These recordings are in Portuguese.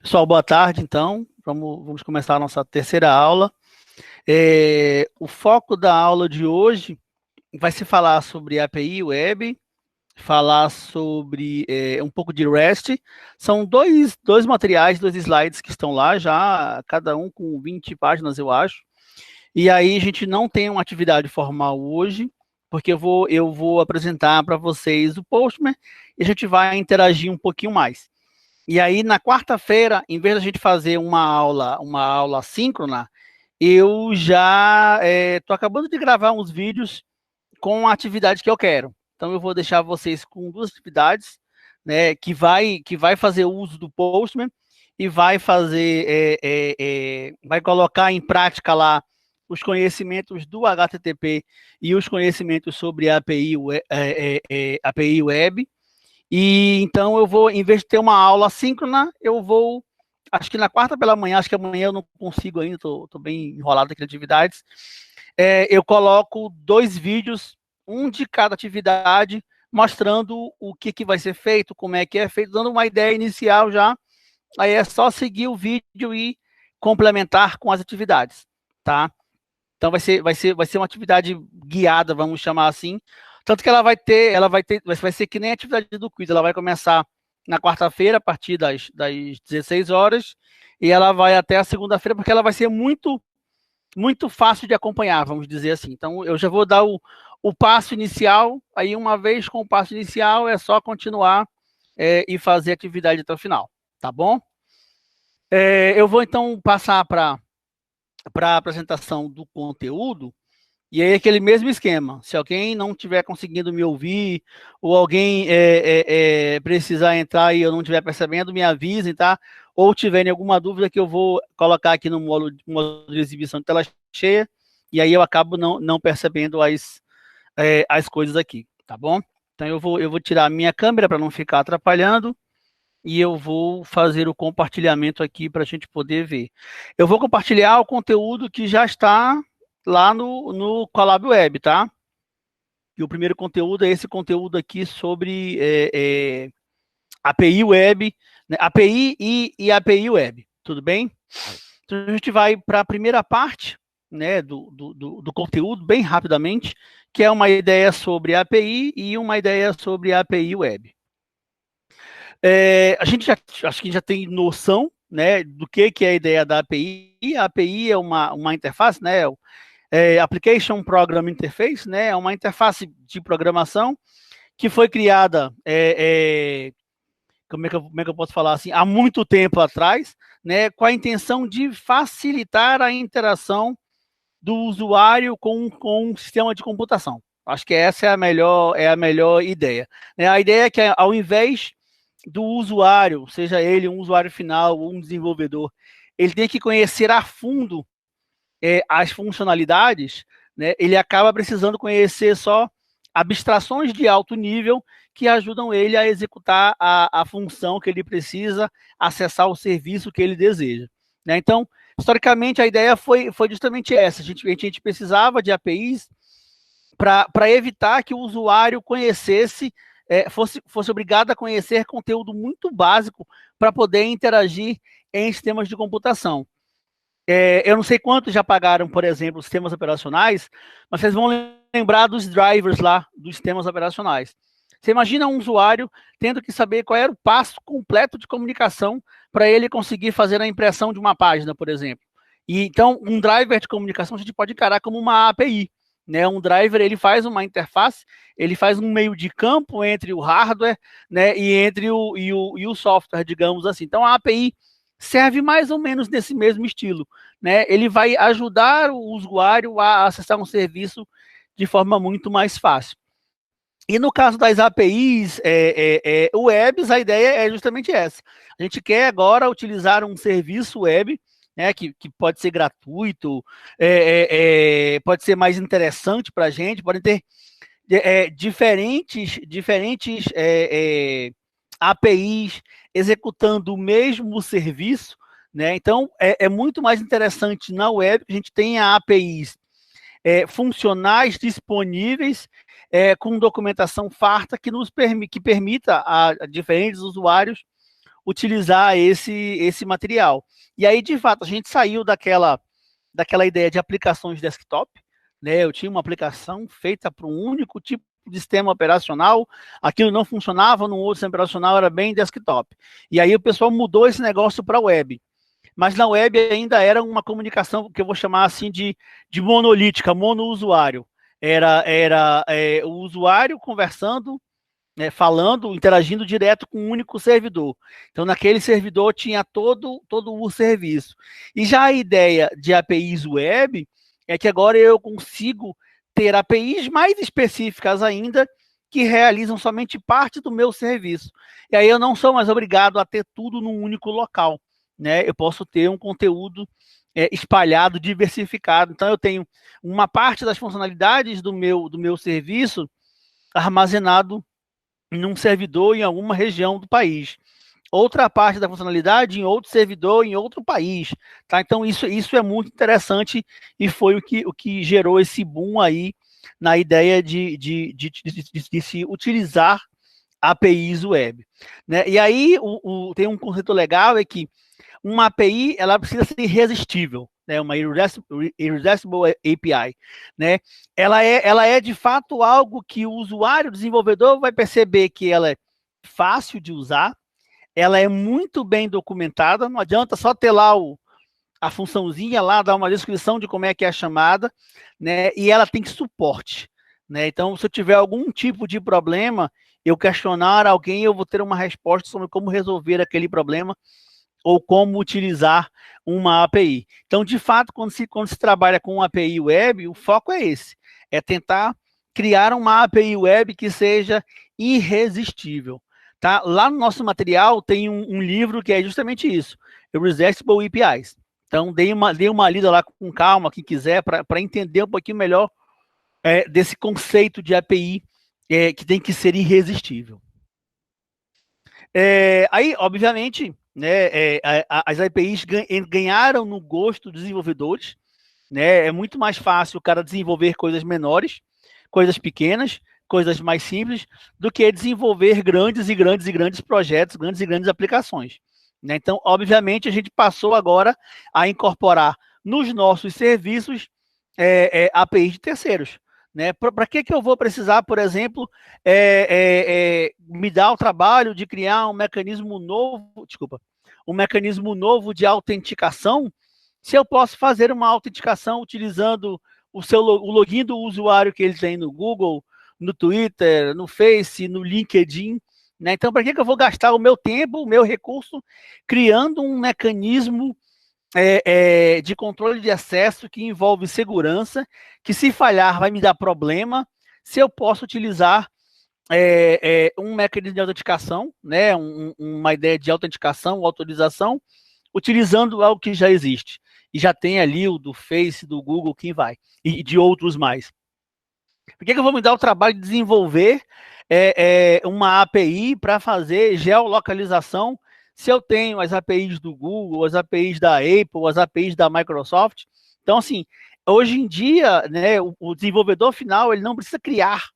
Pessoal, boa tarde, então. Vamos começar a nossa terceira aula. O foco da aula de hoje vai se falar sobre API Web, falar sobre um pouco de REST. São dois materiais, dois slides que estão lá já, cada um com 20 páginas, eu acho. E aí a gente não tem uma atividade formal hoje, porque eu vou apresentar para vocês o Postman e a gente vai interagir um pouquinho mais. E aí, na quarta-feira, em vez da gente fazer uma aula síncrona, eu já estou acabando de gravar uns vídeos com a atividade que eu quero. Então, eu vou deixar vocês com duas atividades, né, que vai fazer uso do Postman e vai fazer, vai colocar em prática lá os conhecimentos do HTTP e os conhecimentos sobre a API Web. E então eu vou, em vez de ter uma aula síncrona, eu vou, acho que na quarta pela manhã, acho que amanhã eu não consigo ainda, estou bem enrolado aqui em atividades, eu coloco 2 vídeos, um de cada atividade, mostrando o que vai ser feito, como é que é feito, dando uma ideia inicial já, aí é só seguir o vídeo e complementar com as atividades, tá? Então vai ser uma atividade guiada, vamos chamar assim. Tanto que vai ser que nem a atividade do quiz, ela vai começar na quarta-feira, a partir das 16 horas, e ela vai até a segunda-feira, porque ela vai ser muito, muito fácil de acompanhar, vamos dizer assim. Então, eu já vou dar o passo inicial, aí uma vez com o passo inicial, é só continuar e fazer a atividade até o final, tá bom? Eu vou então passar para a apresentação do conteúdo, e aí aquele mesmo esquema, se alguém não estiver conseguindo me ouvir, ou alguém precisar entrar e eu não estiver percebendo, me avisem, tá? Ou tiverem alguma dúvida que eu vou colocar aqui no módulo de exibição de tela cheia, e aí eu acabo não percebendo as coisas aqui, tá bom? Então eu vou tirar a minha câmera para não ficar atrapalhando, e eu vou fazer o compartilhamento aqui para a gente poder ver. Eu vou compartilhar o conteúdo que já está lá no Colab Web, tá? E o primeiro conteúdo é esse conteúdo aqui sobre API Web, né? API e API Web, tudo bem? Então a gente vai para a primeira parte, né, do conteúdo, bem rapidamente, que é uma ideia sobre API e uma ideia sobre API Web. A gente acho que já tem noção, né, do que é a ideia da API. A API é uma interface, né, Application Program Interface, né, é uma interface de programação que foi criada, como é que eu posso falar assim, há muito tempo atrás, né, com a intenção de facilitar a interação do usuário com um sistema de computação. Acho que essa é a melhor ideia. A ideia é que, ao invés do usuário, seja ele um usuário final ou um desenvolvedor, ele tem que conhecer a fundo as funcionalidades, né, ele acaba precisando conhecer só abstrações de alto nível que ajudam ele a executar a função que ele precisa, acessar o serviço que ele deseja, né? Então, historicamente, a ideia foi justamente essa. A gente precisava de APIs para evitar que o usuário conhecesse, fosse obrigado a conhecer conteúdo muito básico para poder interagir em sistemas de computação. Eu não sei quantos já pagaram, por exemplo, sistemas operacionais, mas vocês vão lembrar dos drivers lá dos sistemas operacionais. Você imagina um usuário tendo que saber qual era o passo completo de comunicação para ele conseguir fazer a impressão de uma página, por exemplo. E então, um driver de comunicação a gente pode encarar como uma API, né? Um driver, ele faz uma interface, ele faz um meio de campo entre o hardware, né, e entre o software, digamos assim. Então, a API serve mais ou menos nesse mesmo estilo, né? Ele vai ajudar o usuário a acessar um serviço de forma muito mais fácil. E no caso das APIs webs, a ideia é justamente essa. A gente quer agora utilizar um serviço web, né, que pode ser gratuito, pode ser mais interessante para a gente, podem ter diferentes APIs executando o mesmo serviço, né? Então, é muito mais interessante na web que a gente tenha APIs funcionais disponíveis, com documentação farta que permita a diferentes usuários utilizar esse material. E aí, de fato, a gente saiu daquela ideia de aplicações desktop, né? Eu tinha uma aplicação feita para um único tipo de sistema operacional, aquilo não funcionava no outro sistema operacional, era bem desktop. E aí o pessoal mudou esse negócio para a web. Mas na web ainda era uma comunicação que eu vou chamar assim de monolítica, monousuário. Era o usuário conversando, né, falando, interagindo direto com um único servidor. Então, naquele servidor tinha todo o serviço. E já a ideia de APIs web é que agora eu consigo ter APIs mais específicas ainda, que realizam somente parte do meu serviço. E aí eu não sou mais obrigado a ter tudo num único local, né? Eu posso ter um conteúdo espalhado, diversificado. Então, eu tenho uma parte das funcionalidades do meu serviço armazenado em um servidor em alguma região do país. Outra parte da funcionalidade em outro servidor em outro país. Tá? Então, isso é muito interessante e foi o que gerou esse boom aí na ideia de se utilizar APIs web. Né? E aí, tem um conceito legal, é que uma API ela precisa ser irresistível, né? Uma irresistible API, né? Ela é de fato algo que o usuário, o desenvolvedor, vai perceber que ela é fácil de usar, ela é muito bem documentada, não adianta só ter lá a funçãozinha lá, dar uma descrição de como é que é a chamada, né? E ela tem suporte, né? Então, se eu tiver algum tipo de problema, eu questionar alguém, eu vou ter uma resposta sobre como resolver aquele problema ou como utilizar uma API. Então, de fato, quando se trabalha com uma API web, o foco é esse, é tentar criar uma API web que seja irresistível. Tá? Lá no nosso material tem um livro que é justamente isso, Irresistible APIs. Então, dê uma lida lá com calma, quem quiser, para entender um pouquinho melhor desse conceito de API que tem que ser irresistível. Aí, obviamente, né, as APIs ganharam no gosto dos desenvolvedores, né? É muito mais fácil o cara desenvolver coisas menores, coisas pequenas, coisas mais simples, do que desenvolver grandes projetos, grandes aplicações. Né? Então, obviamente, a gente passou agora a incorporar nos nossos serviços APIs de terceiros. Né? Para que eu vou precisar, por exemplo, me dar o trabalho de criar um mecanismo novo de autenticação, se eu posso fazer uma autenticação utilizando o login do usuário que ele tem no Google, no Twitter, no Face, no LinkedIn, né? Então, para que eu vou gastar o meu tempo, o meu recurso, criando um mecanismo de controle de acesso que envolve segurança, que se falhar vai me dar problema, se eu posso utilizar um mecanismo de autenticação, né, uma ideia de autenticação, autorização, utilizando algo que já existe. E já tem ali o do Face, do Google, quem vai, e de outros mais. Por que eu vou me dar o trabalho de desenvolver uma API para fazer geolocalização se eu tenho as APIs do Google, as APIs da Apple, as APIs da Microsoft? Então, assim, hoje em dia, né, o desenvolvedor final ele não precisa criar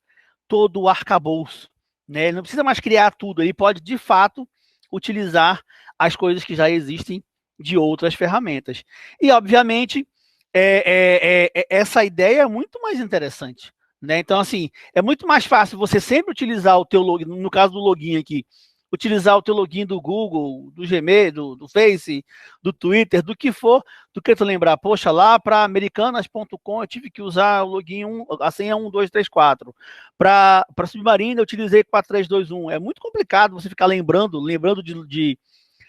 todo o arcabouço, né? Ele não precisa mais criar tudo, ele pode, de fato, utilizar as coisas que já existem de outras ferramentas. E, obviamente, essa ideia é muito mais interessante. Né? Então, assim, é muito mais fácil você sempre utilizar o teu login, no caso do login aqui, utilizar o teu login do Google, do Gmail, do Face, do Twitter, do que for, do que tu lembrar, poxa, lá para americanas.com eu tive que usar o login, a senha 1234. Para Submarino eu utilizei 4321. É muito complicado você ficar lembrando de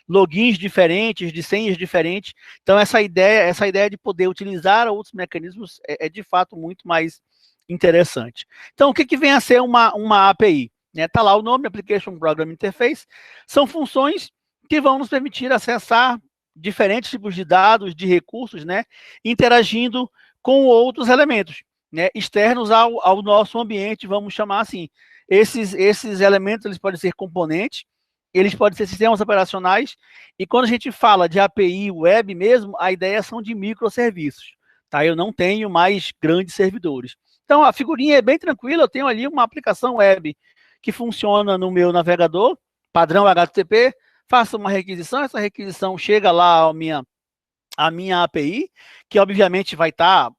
logins diferentes, de senhas diferentes. Então, essa ideia de poder utilizar outros mecanismos é de fato muito mais interessante. Então, o que vem a ser uma API? Está lá o nome, Application Programming Interface. São funções que vão nos permitir acessar diferentes tipos de dados, de recursos, né, interagindo com outros elementos, né, externos ao nosso ambiente, vamos chamar assim. Esses elementos eles podem ser componentes, eles podem ser sistemas operacionais, e quando a gente fala de API web mesmo, a ideia são de microserviços. Tá? Eu não tenho mais grandes servidores. Então, a figurinha é bem tranquila, eu tenho ali uma aplicação web que funciona no meu navegador, padrão HTTP, faço uma requisição, essa requisição chega lá à minha API, que obviamente vai estar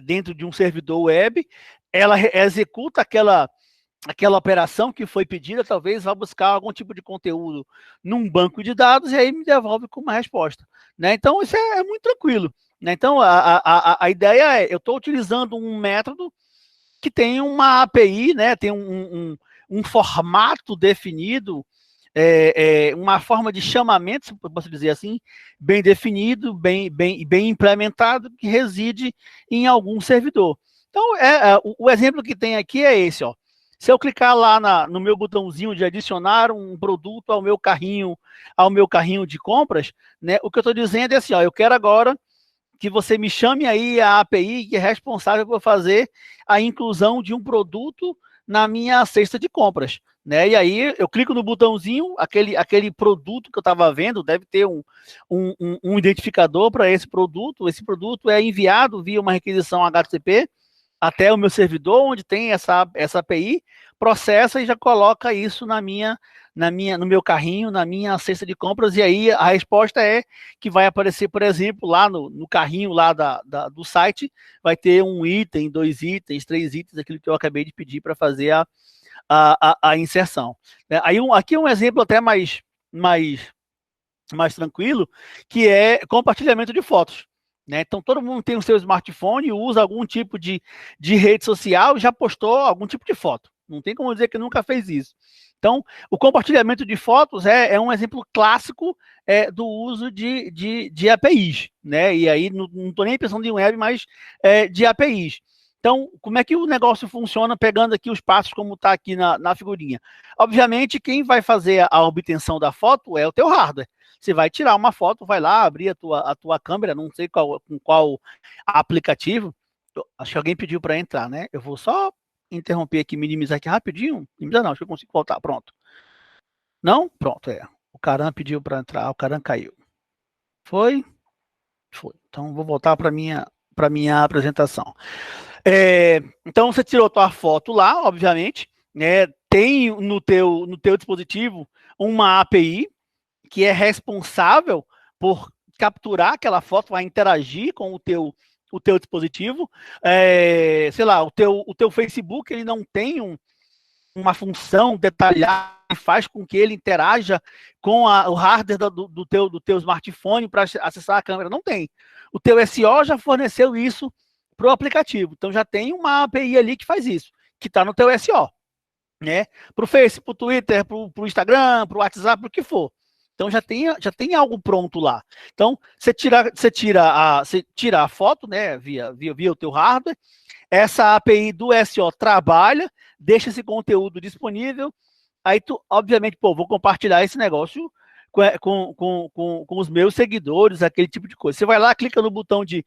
dentro de um servidor web, ela executa aquela operação que foi pedida, talvez vá buscar algum tipo de conteúdo num banco de dados e aí me devolve com uma resposta, né? Então, isso é muito tranquilo, né? Então, a ideia é, eu estou utilizando um método que tem uma API, né? Tem um formato definido, uma forma de chamamento, se posso dizer assim, bem definido, bem implementado, que reside em algum servidor. Então, o exemplo que tem aqui é esse, ó. Se eu clicar lá no meu botãozinho de adicionar um produto ao meu carrinho de compras, né, o que eu estou dizendo é assim, ó, eu quero agora que você me chame aí a API que é responsável por fazer a inclusão de um produto na minha cesta de compras, né? E aí eu clico no botãozinho, aquele produto que eu estava vendo deve ter um identificador para esse produto é enviado via uma requisição HTTP até o meu servidor, onde tem essa API, processa e já coloca isso no meu carrinho, na minha cesta de compras, e aí a resposta é que vai aparecer, por exemplo, lá no carrinho lá do site, vai ter um item, 2 itens, 3 itens, aquilo que eu acabei de pedir para fazer a inserção. Aí aqui um exemplo até mais tranquilo, que é compartilhamento de fotos. Né? Então, todo mundo tem o seu smartphone, usa algum tipo de rede social e já postou algum tipo de foto. Não tem como dizer que nunca fez isso. Então, o compartilhamento de fotos é um exemplo clássico do uso de APIs. Né? E aí, não estou nem pensando em web, mas de APIs. Então, como é que o negócio funciona pegando aqui os passos como está aqui na figurinha? Obviamente, quem vai fazer a obtenção da foto é o teu hardware. Você vai tirar uma foto, vai lá, abrir a tua câmera, não sei com qual aplicativo. Acho que alguém pediu para entrar, né? Eu vou só interromper aqui, minimizar aqui rapidinho. Minimizar não, acho que eu consigo voltar. Pronto. Não? Pronto, O Caran pediu para entrar, o Caran caiu. Foi? Foi. Então, vou voltar para minha apresentação. Então, você tirou a tua foto lá, obviamente, né? Tem no teu dispositivo uma API, que é responsável por capturar aquela foto, vai interagir com o teu dispositivo. Sei lá, o teu Facebook, ele não tem uma função detalhada que faz com que ele interaja com o hardware do teu smartphone para acessar a câmera. Não tem. O teu SEO já forneceu isso para o aplicativo. Então, já tem uma API ali que faz isso, que está no teu SEO. Né? Para o Facebook, para o Twitter, para o Instagram, para o WhatsApp, para o que for. Então já tem algo pronto lá. Então você tira a foto, né, via o teu hardware. Essa API do SEO trabalha, deixa esse conteúdo disponível. Aí tu, obviamente, vou compartilhar esse negócio com os meus seguidores, aquele tipo de coisa. Você vai lá, clica no botão de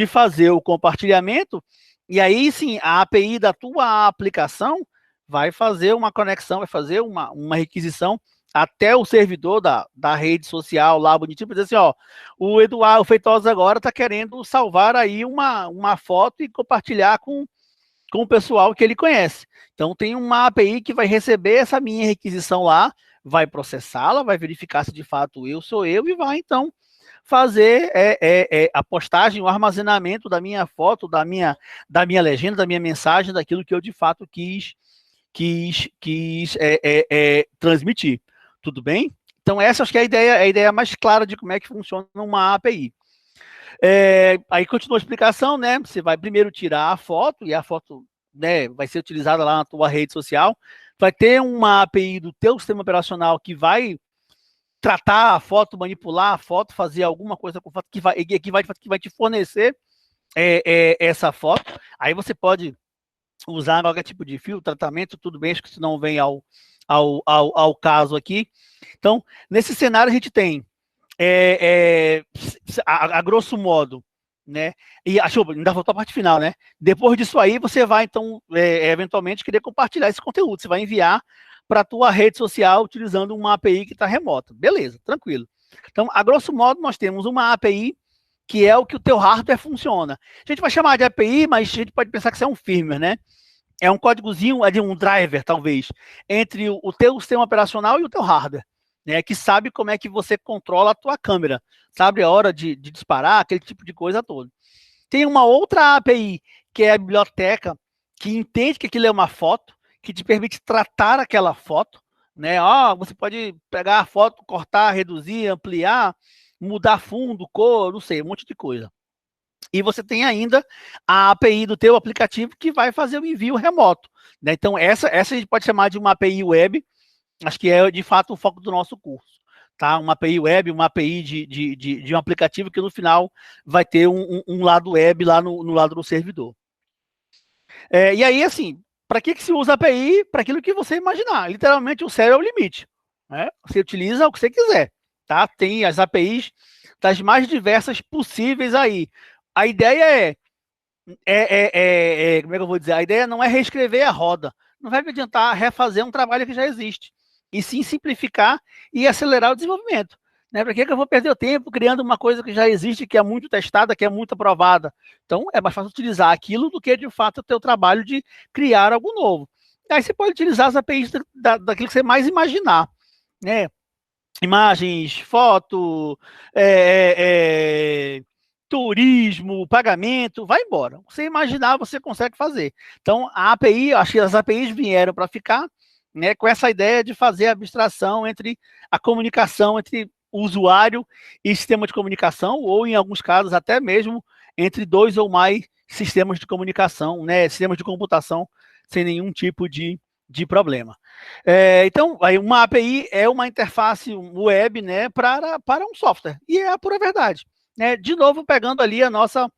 fazer o compartilhamento, e aí sim, a API da tua aplicação vai fazer uma conexão, vai fazer uma requisição até o servidor da rede social lá, bonitinho, para dizer assim, ó, o Eduardo Feitosa agora está querendo salvar aí uma foto e compartilhar com o pessoal que ele conhece. Então, tem uma API que vai receber essa minha requisição lá, vai processá-la, vai verificar se de fato eu sou eu e vai, então, fazer a postagem, o armazenamento da minha foto, da minha legenda, da minha mensagem, daquilo que eu de fato quis transmitir. Tudo bem? Então, essa acho que é a ideia mais clara de como é que funciona uma API. Aí continua a explicação, né? Você vai primeiro tirar a foto, e a foto, né, vai ser utilizada lá na tua rede social. Vai ter uma API do teu sistema operacional que vai tratar a foto, manipular a foto, fazer alguma coisa com a foto que vai te fornecer essa foto. Aí você pode usar qualquer tipo de fio, tratamento, tudo bem, acho que isso não vem ao caso aqui. Então, nesse cenário a gente tem, a grosso modo, né? E ainda faltou a parte final, né? Depois disso aí, você vai, então, eventualmente querer compartilhar esse conteúdo. Você vai enviar para a tua rede social utilizando uma API que está remota. Beleza, tranquilo. Então, a grosso modo, nós temos uma API que é o que o teu hardware funciona. A gente vai chamar de API, mas a gente pode pensar que isso é um firmware, né? É um códigozinho, um driver, talvez, entre o teu sistema operacional e o teu hardware. né, que sabe como é que você controla a tua câmera, sabe a hora de disparar, aquele tipo de coisa toda. Tem uma outra API, que é a biblioteca, que entende que aquilo é uma foto, que te permite tratar aquela foto, né? Você pode pegar a foto, cortar, reduzir, ampliar, mudar fundo, cor, não sei, um monte de coisa. E você tem ainda a API do teu aplicativo que vai fazer o envio remoto, né? Então, essa a gente pode chamar de uma API web, acho que é de fato o foco do nosso curso. Tá? Uma API web, uma API de um aplicativo que no final vai ter um lado web lá no lado do servidor. E aí, assim, para que se usa a API? Para aquilo que você imaginar. Literalmente, o céu é o limite. Né? Você utiliza o que você quiser. Tá? Tem as APIs das mais diversas possíveis aí. A ideia como é que eu vou dizer? A ideia não é reescrever a roda. Não vai me adiantar refazer um trabalho que já existe. E sim simplificar e acelerar o desenvolvimento. Né? Para que eu vou perder o tempo criando uma coisa que já existe, que é muito testada, que é muito aprovada? Então, é mais fácil utilizar aquilo do que, de fato, o teu trabalho de criar algo novo. Aí você pode utilizar as APIs daquilo que você mais imaginar. Né? Imagens, foto, turismo, pagamento, vai embora. Você imaginar, você consegue fazer. Então, a API, acho que as APIs vieram para ficar, né, com essa ideia de fazer a abstração entre a comunicação entre o usuário e sistema de comunicação, ou em alguns casos até mesmo entre dois ou mais sistemas de comunicação, né, sistemas de computação, sem nenhum tipo de problema. Então, uma API é uma interface web, né, para um software, e é a pura verdade. Né? De novo, pegando ali a nossa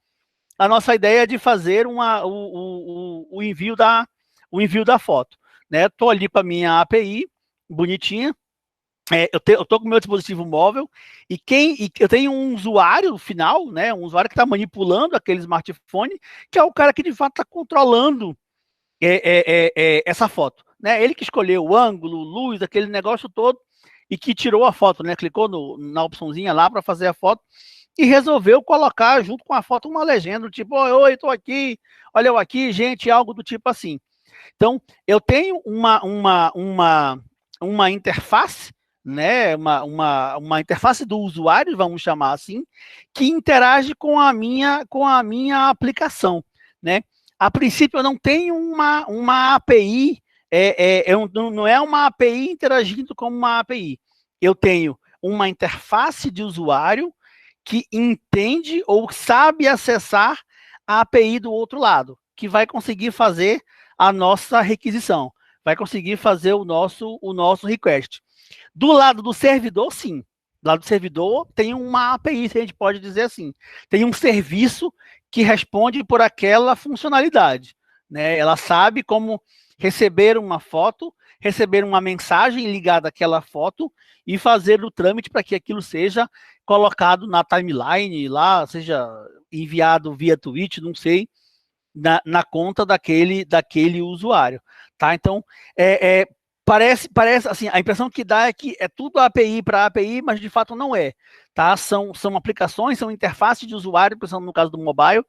ideia de fazer o envio da foto. Estou ali com a minha API, bonitinha, eu estou com o meu dispositivo móvel, e eu tenho um usuário final, né, um usuário que está manipulando aquele smartphone, que é o cara que de fato está controlando essa foto. Né? Ele que escolheu o ângulo, luz, aquele negócio todo, e que tirou a foto, né? Clicou na opçãozinha lá para fazer a foto, e resolveu colocar junto com a foto uma legenda, tipo, oi, estou aqui, olha eu aqui, gente, algo do tipo assim. Então, eu tenho uma interface, né, uma interface do usuário, vamos chamar assim, que interage com a minha aplicação, né? A princípio, eu não tenho uma API, não é uma API interagindo com uma API. Eu tenho uma interface de usuário que entende ou sabe acessar a API do outro lado, que vai conseguir fazer a nossa requisição, vai conseguir fazer o nosso request. Do lado do servidor, sim. Do lado do servidor tem uma API, se a gente pode dizer assim. Tem um serviço que responde por aquela funcionalidade. Né? Ela sabe como receber uma foto, receber uma mensagem ligada àquela foto e fazer o trâmite para que aquilo seja colocado na timeline lá, seja enviado via tweet, não sei, na conta daquele usuário. Tá? Então, parece assim, a impressão que dá é que é tudo API para API, mas de fato não é. Tá? São aplicações, são interfaces de usuário, pensando no caso do mobile,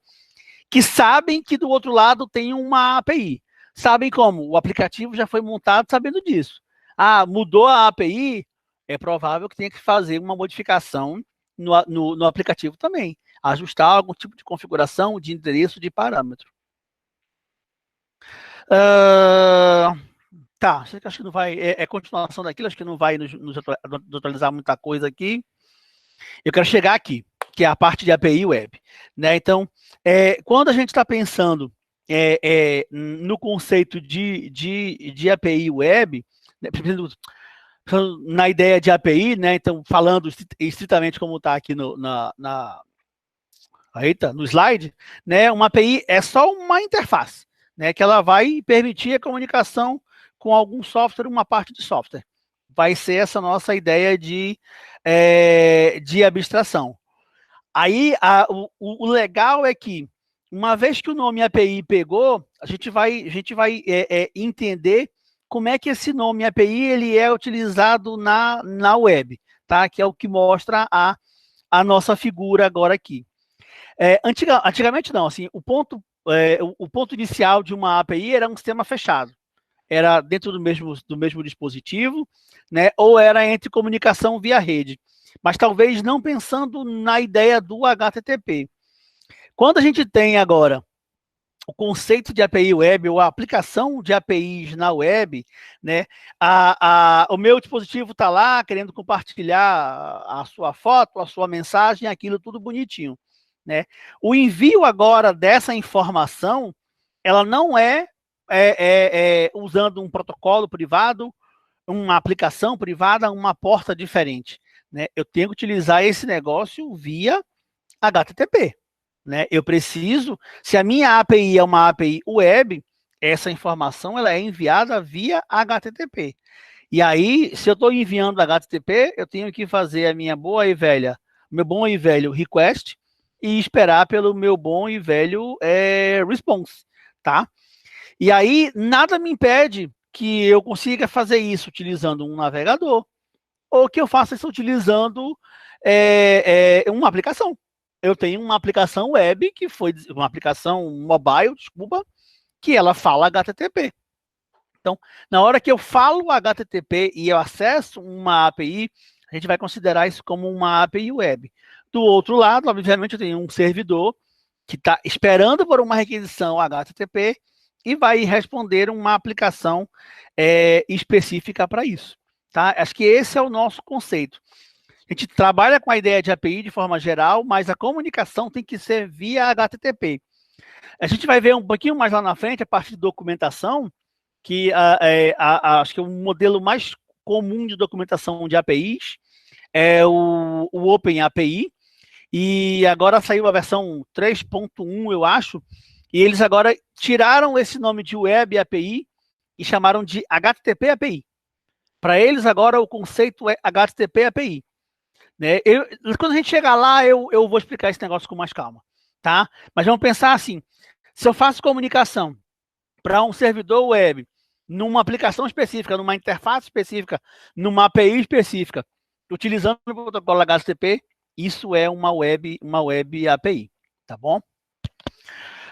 que sabem que do outro lado tem uma API. Sabem como? O aplicativo já foi montado sabendo disso. Mudou a API, é provável que tenha que fazer uma modificação no aplicativo também. Ajustar algum tipo de configuração, de endereço, de parâmetro. Tá, acho que não vai. É continuação daquilo, acho que não vai nos atualizar muita coisa aqui. Eu quero chegar aqui, que é a parte de API web. Né? Então, quando a gente está pensando no conceito de API web, né, na ideia de API, né? Então, falando estritamente como está aqui no slide, né? Uma API é só uma interface, né? Que ela vai permitir a comunicação com algum software, uma parte de software. Vai ser essa nossa ideia de abstração. Aí, o legal é que, uma vez que o nome API pegou, a gente vai entender como é que esse nome API ele é utilizado na web, tá? Que é o que mostra a nossa figura agora aqui. Antigamente não, assim, o ponto inicial de uma API era um sistema fechado. era dentro do mesmo dispositivo, né? Ou era entre comunicação via rede. Mas talvez não pensando na ideia do HTTP. Quando a gente tem agora o conceito de API web ou a aplicação de APIs na web, né? O meu dispositivo está lá querendo compartilhar a sua foto, a sua mensagem, aquilo tudo bonitinho, né? O envio agora dessa informação, ela não usando um protocolo privado, uma aplicação privada, uma porta diferente, né? Eu tenho que utilizar esse negócio via HTTP. Né? Eu preciso, se a minha API é uma API web, essa informação ela é enviada via HTTP. E aí, se eu estou enviando HTTP, eu tenho que fazer a minha boa e velha, meu bom e velho request e esperar pelo meu bom e velho response, tá? E aí, nada me impede que eu consiga fazer isso utilizando um navegador ou que eu faça isso utilizando uma aplicação. Eu tenho uma aplicação web, que foi uma aplicação mobile, desculpa, que ela fala HTTP. Então, na hora que eu falo HTTP e eu acesso uma API, a gente vai considerar isso como uma API web. Do outro lado, obviamente, eu tenho um servidor que está esperando por uma requisição HTTP e vai responder uma aplicação específica para isso. Tá? Acho que esse é o nosso conceito. A gente trabalha com a ideia de API de forma geral, mas a comunicação tem que ser via HTTP. A gente vai ver um pouquinho mais lá na frente, a parte de documentação, que acho que o modelo mais comum de documentação de APIs é o Open API, e agora saiu a versão 3.1, eu acho, e eles agora tiraram esse nome de Web API e chamaram de HTTP API. Para eles, agora, o conceito é HTTP API. Né? Quando a gente chegar lá, eu vou explicar esse negócio com mais calma, tá? Mas vamos pensar assim, se eu faço comunicação para um servidor web, numa aplicação específica, numa interface específica, numa API específica, utilizando o protocolo HTTP, isso é uma web API, tá bom?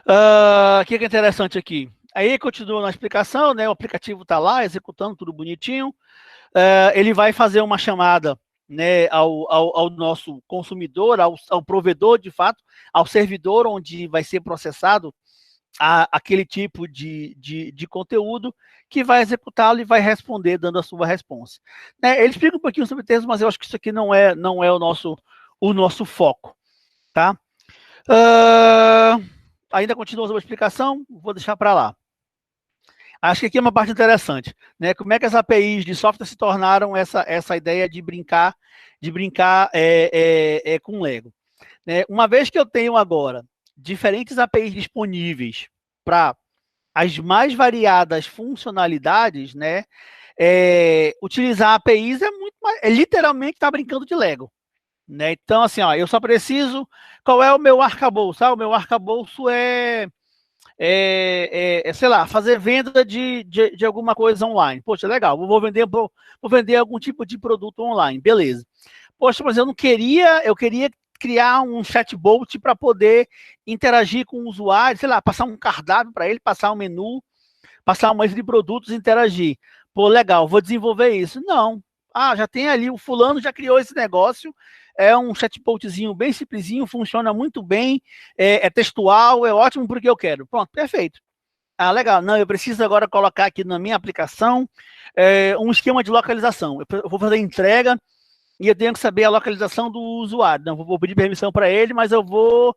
O que é interessante aqui? Aí continua na explicação, né? O aplicativo está lá, executando tudo bonitinho. Ele vai fazer uma chamada, né, ao nosso consumidor, ao provedor, de fato, ao servidor onde vai ser processado aquele tipo de conteúdo, que vai executá-lo e vai responder dando a sua resposta. Né, ele explica um pouquinho sobre texto, mas eu acho que isso aqui não é o nosso foco. Tá? Ainda continua a explicação, vou deixar para lá. Acho que aqui é uma parte interessante, né? Como é que as APIs de software se tornaram essa ideia de brincar com Lego. Né? Uma vez que eu tenho agora diferentes APIs disponíveis para as mais variadas funcionalidades, né? Utilizar APIs literalmente estar brincando de Lego. Né? Então, assim, ó, eu só preciso... Qual é o meu arcabouço? O meu arcabouço sei lá, fazer venda de alguma coisa online. Poxa, legal, vou vender algum tipo de produto online, beleza. Poxa, mas eu queria criar um chatbot para poder interagir com o usuário, sei lá, passar um cardápio para ele, passar um menu, passar uma lista de produtos e interagir. Pô, legal, vou desenvolver isso. Não. Já tem ali, o fulano já criou esse negócio, é um chatbotzinho bem simplesinho, funciona muito bem, é textual, é ótimo porque eu quero. Pronto, perfeito. Legal. Não, eu preciso agora colocar aqui na minha aplicação um esquema de localização. Eu vou fazer entrega e eu tenho que saber a localização do usuário. Não, vou pedir permissão para ele, mas eu vou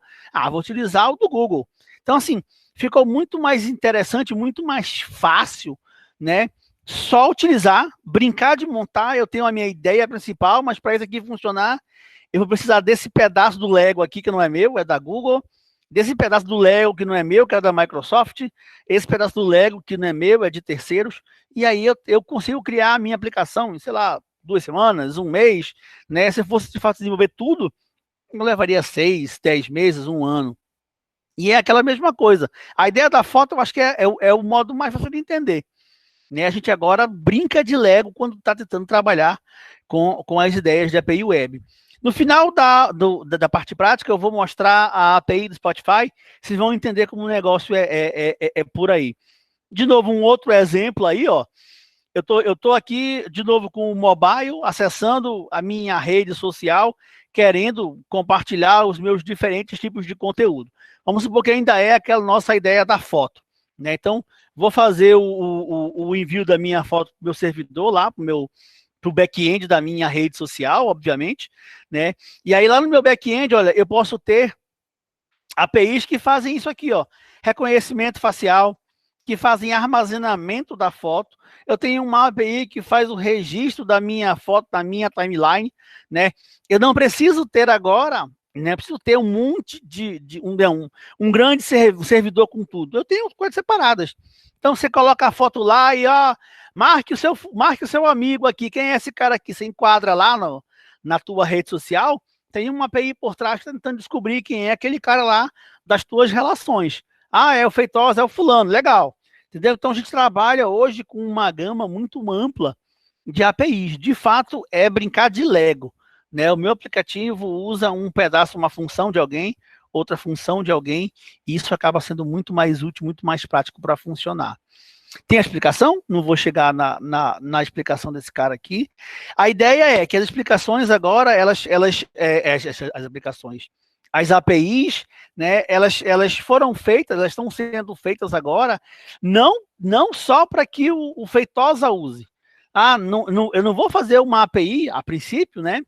utilizar o do Google. Então, assim, ficou muito mais interessante, muito mais fácil, né? Só utilizar, brincar de montar, eu tenho a minha ideia principal, mas para isso aqui funcionar, eu vou precisar desse pedaço do Lego aqui, que não é meu, é da Google, desse pedaço do Lego que não é meu, que é da Microsoft, esse pedaço do Lego que não é meu, é de terceiros, e aí eu consigo criar a minha aplicação em, sei lá, 2 semanas, 1 mês, né? Se eu fosse de fato desenvolver tudo, eu levaria 6, 10 meses, 1 ano. E é aquela mesma coisa. A ideia da foto, eu acho que é o modo mais fácil de entender. Né? A gente agora brinca de Lego quando está tentando trabalhar com as ideias de API Web. No final da parte prática, eu vou mostrar a API do Spotify, vocês vão entender como o negócio é por aí. De novo, um outro exemplo aí, ó. Eu tô aqui de novo com o mobile, acessando a minha rede social, querendo compartilhar os meus diferentes tipos de conteúdo. Vamos supor que ainda é aquela nossa ideia da foto, né? Então, vou fazer o envio da minha foto para o meu servidor lá, para o back-end da minha rede social, obviamente, né? E aí lá no meu back-end, olha, eu posso ter APIs que fazem isso aqui, ó, reconhecimento facial, que fazem armazenamento da foto. Eu tenho uma API que faz o registro da minha foto, da minha timeline, né? Eu não preciso ter agora, né? Preciso ter um monte um grande servidor com tudo. Eu tenho coisas separadas. Então você coloca a foto lá e ó, marque o seu amigo aqui. Quem é esse cara aqui? Você enquadra lá na tua rede social. Tem uma API por trás tentando descobrir quem é aquele cara lá das tuas relações. Ah, é o Feitosa, é o fulano, legal. Entendeu? Então a gente trabalha hoje com uma gama muito ampla de APIs. De fato, é brincar de Lego, né? O meu aplicativo usa um pedaço, uma função de alguém, outra função de alguém, e isso acaba sendo muito mais útil, muito mais prático para funcionar. Tem a explicação? Não vou chegar na explicação desse cara aqui. A ideia é que as explicações agora, as aplicações, as APIs, né, elas foram feitas, elas estão sendo feitas agora, não só para que o Feitosa use. Ah, eu não vou fazer uma API, a princípio, né,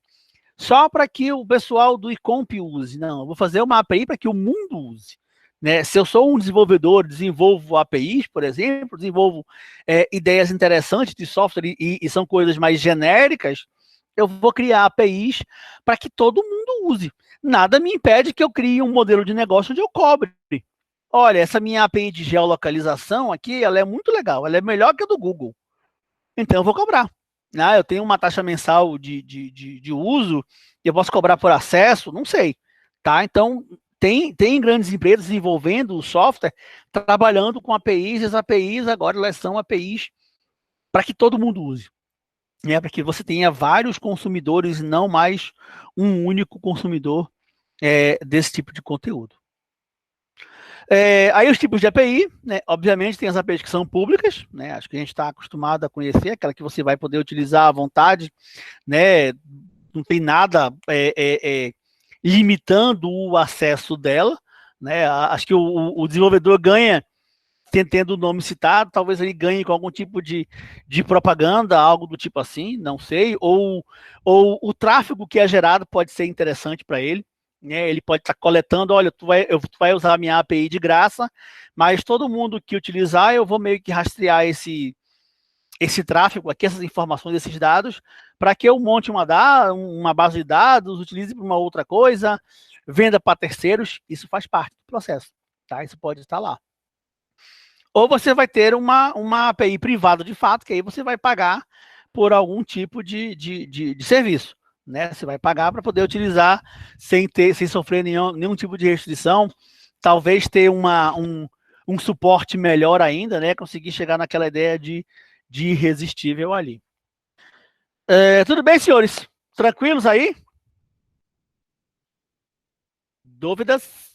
só para que o pessoal do eComp use. Não, eu vou fazer uma API para que o mundo use. Né? Se eu sou um desenvolvedor, desenvolvo APIs, por exemplo, desenvolvo ideias interessantes de software e são coisas mais genéricas, eu vou criar APIs para que todo mundo use. Nada me impede que eu crie um modelo de negócio onde eu cobre. Olha, essa minha API de geolocalização aqui, ela é muito legal, ela é melhor que a do Google. Então eu vou cobrar. Ah, eu tenho uma taxa mensal de uso, e eu posso cobrar por acesso, não sei. Tá? Então, tem grandes empresas desenvolvendo o software, trabalhando com APIs, e as APIs agora elas são APIs para que todo mundo use. Né? Para que você tenha vários consumidores, não mais um único consumidor desse tipo de conteúdo. Aí os tipos de API, né? Obviamente tem as APIs que são públicas, né? Acho que a gente está acostumado a conhecer, aquela que você vai poder utilizar à vontade, né? Não tem nada limitando o acesso dela, né? Acho que o desenvolvedor ganha tendo o nome citado, talvez ele ganhe com algum tipo de propaganda, algo do tipo assim, não sei, ou o tráfego que é gerado pode ser interessante para ele, né? Ele pode estar coletando, olha, tu vai usar a minha API de graça, mas todo mundo que utilizar, eu vou meio que rastrear esse tráfego aqui, essas informações, esses dados, para que eu monte uma base de dados, utilize para uma outra coisa, venda para terceiros, isso faz parte do processo, tá? Isso pode estar lá. Ou você vai ter uma API privada de fato, que aí você vai pagar por algum tipo de serviço. Né? Você vai pagar para poder utilizar sem sofrer nenhum tipo de restrição, talvez ter um suporte melhor ainda, né? Conseguir chegar naquela ideia de irresistível ali. Tudo bem, senhores? Tranquilos aí? Dúvidas?